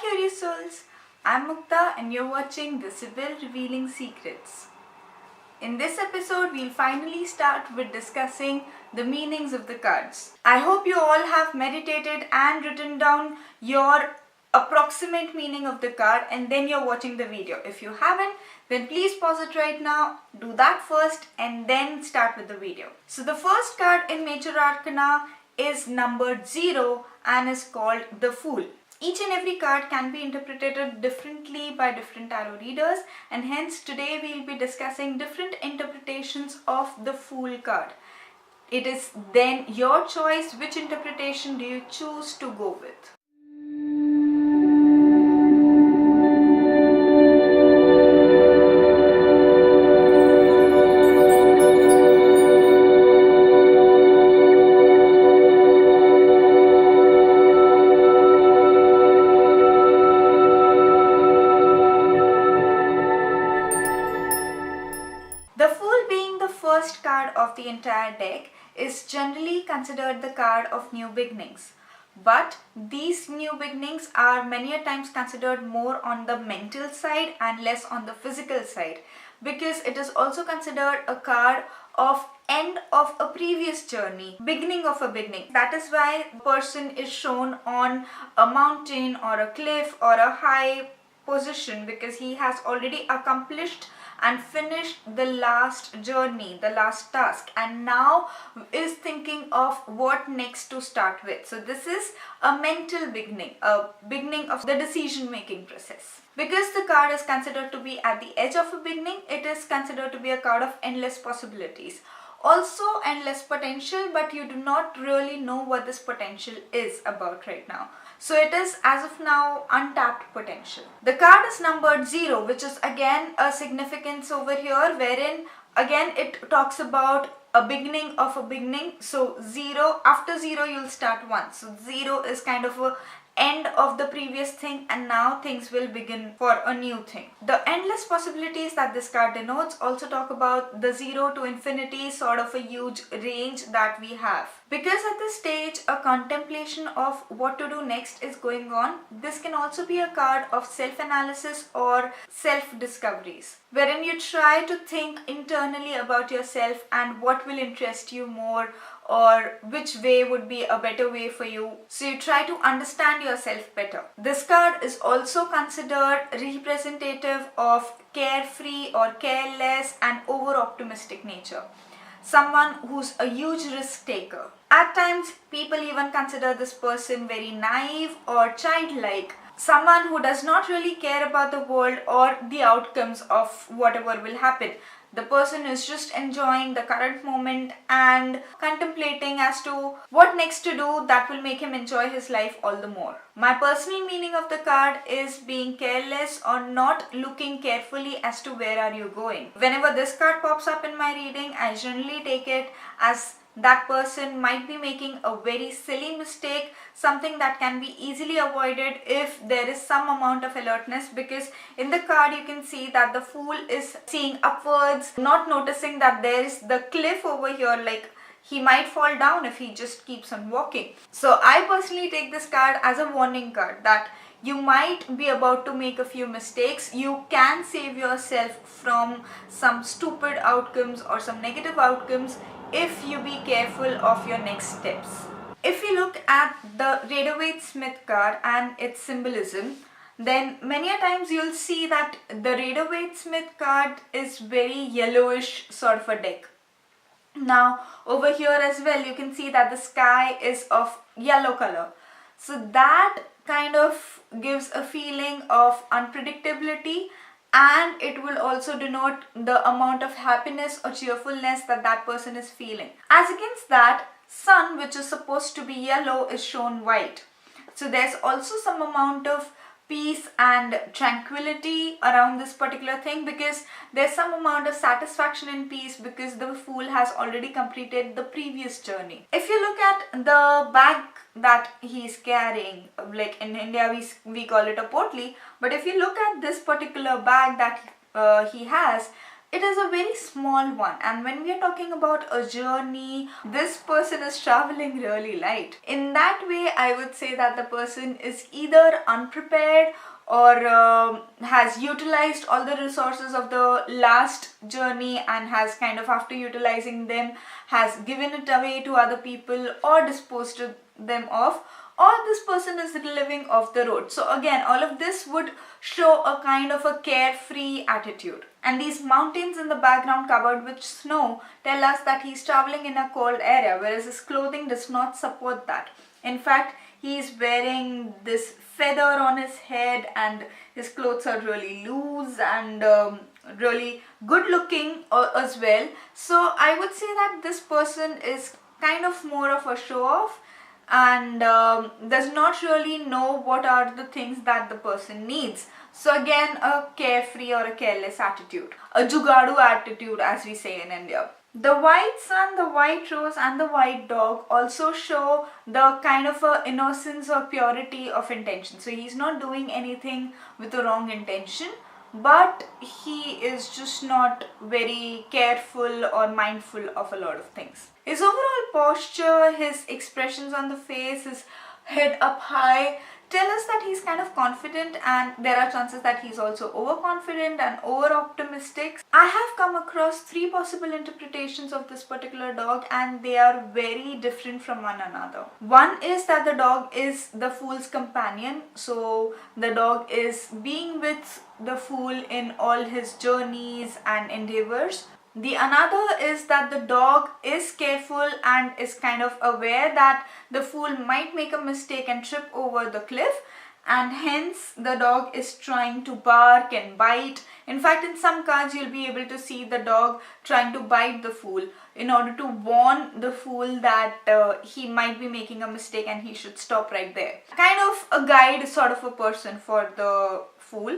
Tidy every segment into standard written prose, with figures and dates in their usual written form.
curious souls, I'm Mukta and you're watching the Sibyl Revealing Secrets. In this episode, we'll finally start with discussing the meanings of the cards. I hope you all have meditated and written down your approximate meaning of the card and then you're watching the video. If you haven't, then please pause it right now, do that first and then start with the video. So the first card in Major Arcana is numbered 0 and is called the Fool. Each and every card can be interpreted differently by different tarot readers, and hence today we will be discussing different interpretations of the Fool card. It is then your choice which interpretation do you choose to go with. First card of the entire deck is generally considered the card of new beginnings, but these new beginnings are many a times considered more on the mental side and less on the physical side, because it is also considered a card of end of a previous journey, beginning of a beginning. That is why the person is shown on a mountain or a cliff or a high position, because he has already accomplished and finished the last journey, the last task, and now is thinking of what next to start with. So this is a mental beginning, a beginning of the decision making process. Because the card is considered to be at the edge of a beginning, it is considered to be a card of endless possibilities. Also endless potential, but you do not really know what this potential is about right now. So it is as of now untapped potential. The card is numbered 0, which is again a significance over here, wherein again it talks about a beginning of a beginning. So 0, after 0 you'll start 1. So 0 is kind of a end of the previous thing, and now things will begin for a new thing. The endless possibilities that this card denotes also talk about the 0 to infinity, sort of a huge range that we have. Because at this stage a contemplation of what to do next is going on, this can also be a card of self-analysis or self-discoveries, wherein you try to think internally about yourself and what will interest you more, or which way would be a better way for you. So you try to understand yourself better. This card is also considered representative of carefree or careless and over-optimistic nature. Someone who's a huge risk taker. At times, people even consider this person very naive or childlike. Someone who does not really care about the world or the outcomes of whatever will happen. The person is just enjoying the current moment and contemplating as to what next to do that will make him enjoy his life all the more. My personal meaning of the card is being careless or not looking carefully as to where are you going. Whenever this card pops up in my reading, I generally take it as that person might be making a very silly mistake, something that can be easily avoided if there is some amount of alertness, because in the card you can see that the Fool is seeing upwards, not noticing that there is the cliff over here, like he might fall down if he just keeps on walking. So I personally take this card as a warning card that you might be about to make a few mistakes. You can save yourself from some stupid outcomes or some negative outcomes if you be careful of your next steps. If you look at the Rider-Waite-Smith card and its symbolism, then many a times you'll see that the Rider-Waite-Smith card is very yellowish sort of a deck. Now over here as well you can see that the sky is of yellow color. So that kind of gives a feeling of unpredictability, and it will also denote the amount of happiness or cheerfulness that that person is feeling. As against that, sun, which is supposed to be yellow, is shown white. So there's also some amount of peace and tranquility around this particular thing, because there's some amount of satisfaction and peace because the Fool has already completed the previous journey. If you look at the bag that he's carrying, like in India we call it a potli, but if you look at this particular bag that he has, it is a very small one, and when we are talking about a journey, this person is traveling really light. In that way, I would say that the person is either unprepared or has utilized all the resources of the last journey and has kind of, after utilizing them, has given it away to other people or disposed them off, or this person is living off the road. So again, all of this would show a kind of a carefree attitude. And these mountains in the background covered with snow tell us that he's traveling in a cold area, whereas his clothing does not support that. In fact, he's wearing this feather on his head and his clothes are really loose and really good looking as well. So I would say that this person is kind of more of a show off and does not really know what are the things that the person needs. So again, a carefree or a careless attitude, a jugadu attitude as we say in India. The white sun, the white rose and the white dog also show the kind of a innocence or purity of intention. So he's not doing anything with the wrong intention, but he is just not very careful or mindful of a lot of things. His overall posture, his expressions on the face, his head up high tell us that he's kind of confident, and there are chances that he's also overconfident and over optimistic. I have come across 3 possible interpretations of this particular dog and they are very different from one another. One is that the dog is the fool's companion, so the dog is being with the fool in all his journeys and endeavors. The another is that the dog is careful and is kind of aware that the fool might make a mistake and trip over the cliff, and hence the dog is trying to bark and bite. In fact, in some cards you'll be able to see the dog trying to bite the fool in order to warn the fool that he might be making a mistake and he should stop right there. Kind of a guide sort of a person for the fool.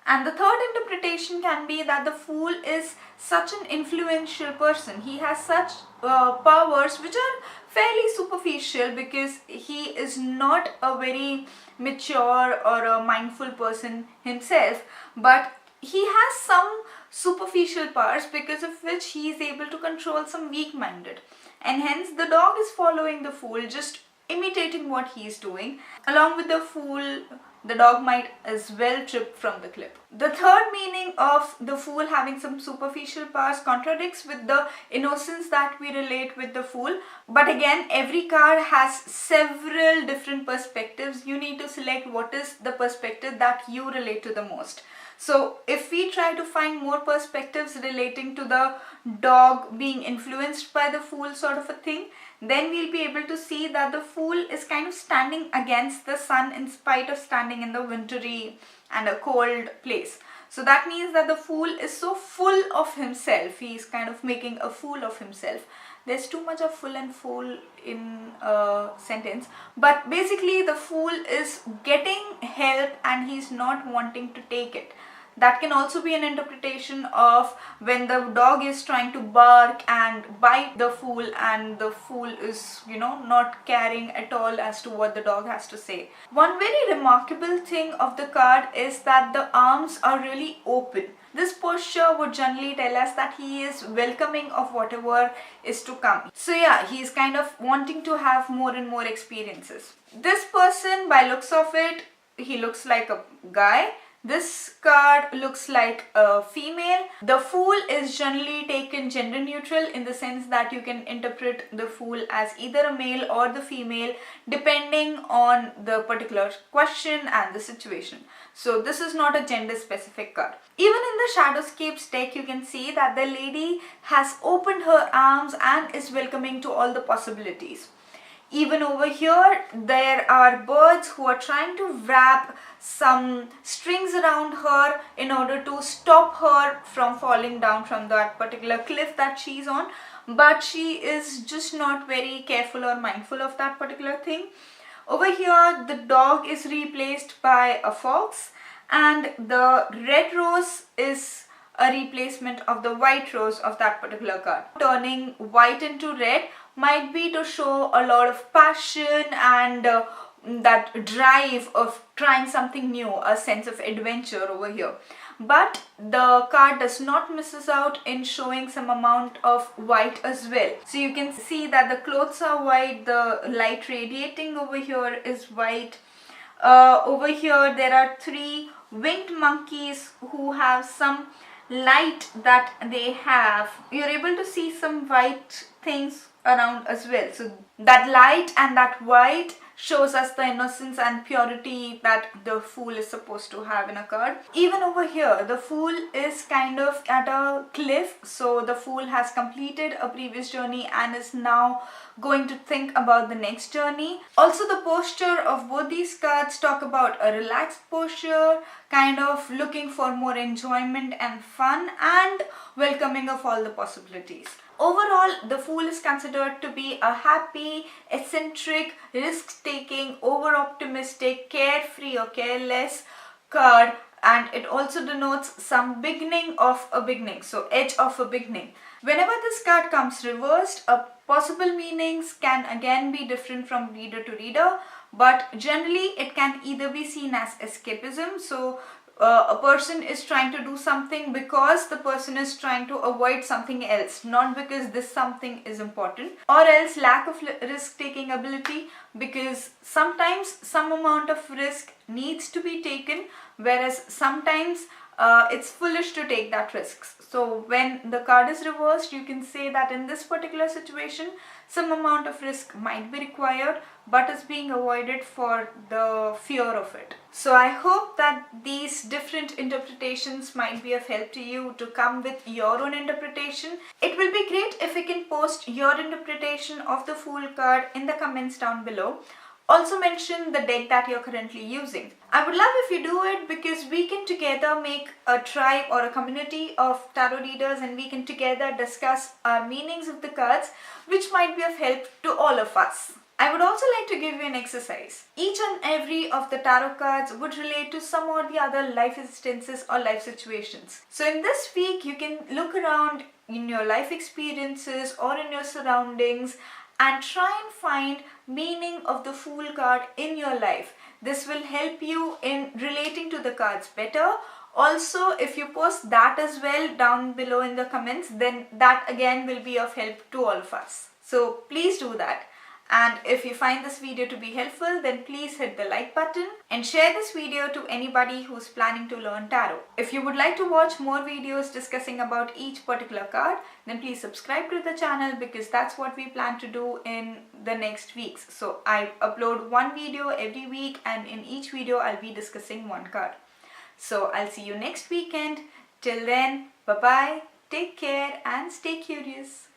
And the third interpretation can be that the fool is such an influential person. He has such powers which are fairly superficial because he is not a very mature or a mindful person himself, but he has some superficial powers because of which he is able to control some weak-minded. And hence the dog is following the fool, just imitating what he is doing. Along with the fool, the dog might as well trip from the cliff. The third meaning of the fool having some superficial powers contradicts with the innocence that we relate with the fool. But again, every card has several different perspectives. You need to select what is the perspective that you relate to the most. So if we try to find more perspectives relating to the dog being influenced by the fool sort of a thing, then we'll be able to see that the fool is kind of standing against the sun in spite of standing in the wintry and a cold place. So that means that the fool is so full of himself. He is kind of making a fool of himself. There's too much of full and fool in a sentence, but basically the fool is getting help and he's not wanting to take it. That can also be an interpretation of when the dog is trying to bark and bite the fool and the fool is, not caring at all as to what the dog has to say. One very remarkable thing of the card is that the arms are really open. This posture would generally tell us that he is welcoming of whatever is to come. So yeah, he is kind of wanting to have more and more experiences. This person, by looks of it, he looks like a guy. This card looks like a female. The fool is generally taken gender neutral in the sense that you can interpret the fool as either a male or the female depending on the particular question and the situation. So this is not a gender specific card. Even in the Shadowscape deck, you can see that the lady has opened her arms and is welcoming to all the possibilities. Even over here, there are birds who are trying to wrap some strings around her in order to stop her from falling down from that particular cliff that she's on. But she is just not very careful or mindful of that particular thing. Over here, the dog is replaced by a fox, and the red rose is a replacement of the white rose of that particular card. Turning white into red might be to show a lot of passion and that drive of trying something new, a sense of adventure over here. but the card does not misses out in showing some amount of white as well. So you can see that the clothes are white, the light radiating over here is white. Over here there are 3 winged monkeys who have some light that they have. You're able to see some white things around as well. So that light and that white shows us the innocence and purity that the Fool is supposed to have in a card. Even over here, the Fool is kind of at a cliff. So the Fool has completed a previous journey and is now going to think about the next journey. Also, the posture of both these cards talk about a relaxed posture, kind of looking for more enjoyment and fun and welcoming of all the possibilities. Overall, the Fool is considered to be a happy, eccentric, risk-taking, over-optimistic, carefree or careless card, and it also denotes some beginning of a beginning, so edge of a beginning. Whenever this card comes reversed, possible meanings can again be different from reader to reader, but generally it can either be seen as escapism, so a person is trying to do something because the person is trying to avoid something else, not because this something is important, or else lack of risk-taking ability, because sometimes some amount of risk needs to be taken, whereas sometimes it's foolish to take that risks. So when the card is reversed, you can say that in this particular situation, some amount of risk might be required, but is being avoided for the fear of it. So I hope that these different interpretations might be of help to you to come with your own interpretation. It will be great if you can post your interpretation of the Fool card in the comments down below. Also mention the deck that you're currently using. I would love if you do it, because we can together make a tribe or a community of tarot readers and we can together discuss our meanings of the cards, which might be of help to all of us. I would also like to give you an exercise. Each and every of the tarot cards would relate to some or the other life instances or life situations. So in this week, you can look around in your life experiences or in your surroundings and try and find meaning of the Fool card in your life. This will help you in relating to the cards better. Also, if you post that as well down below in the comments, then that again will be of help to all of us. So please do that. And if you find this video to be helpful, then please hit the like button and share this video to anybody who's planning to learn tarot. If you would like to watch more videos discussing about each particular card, then please subscribe to the channel, because that's what we plan to do in the next weeks. So I upload one video every week, and in each video I'll be discussing one card. So I'll see you next weekend. Till then, bye bye, take care and stay curious.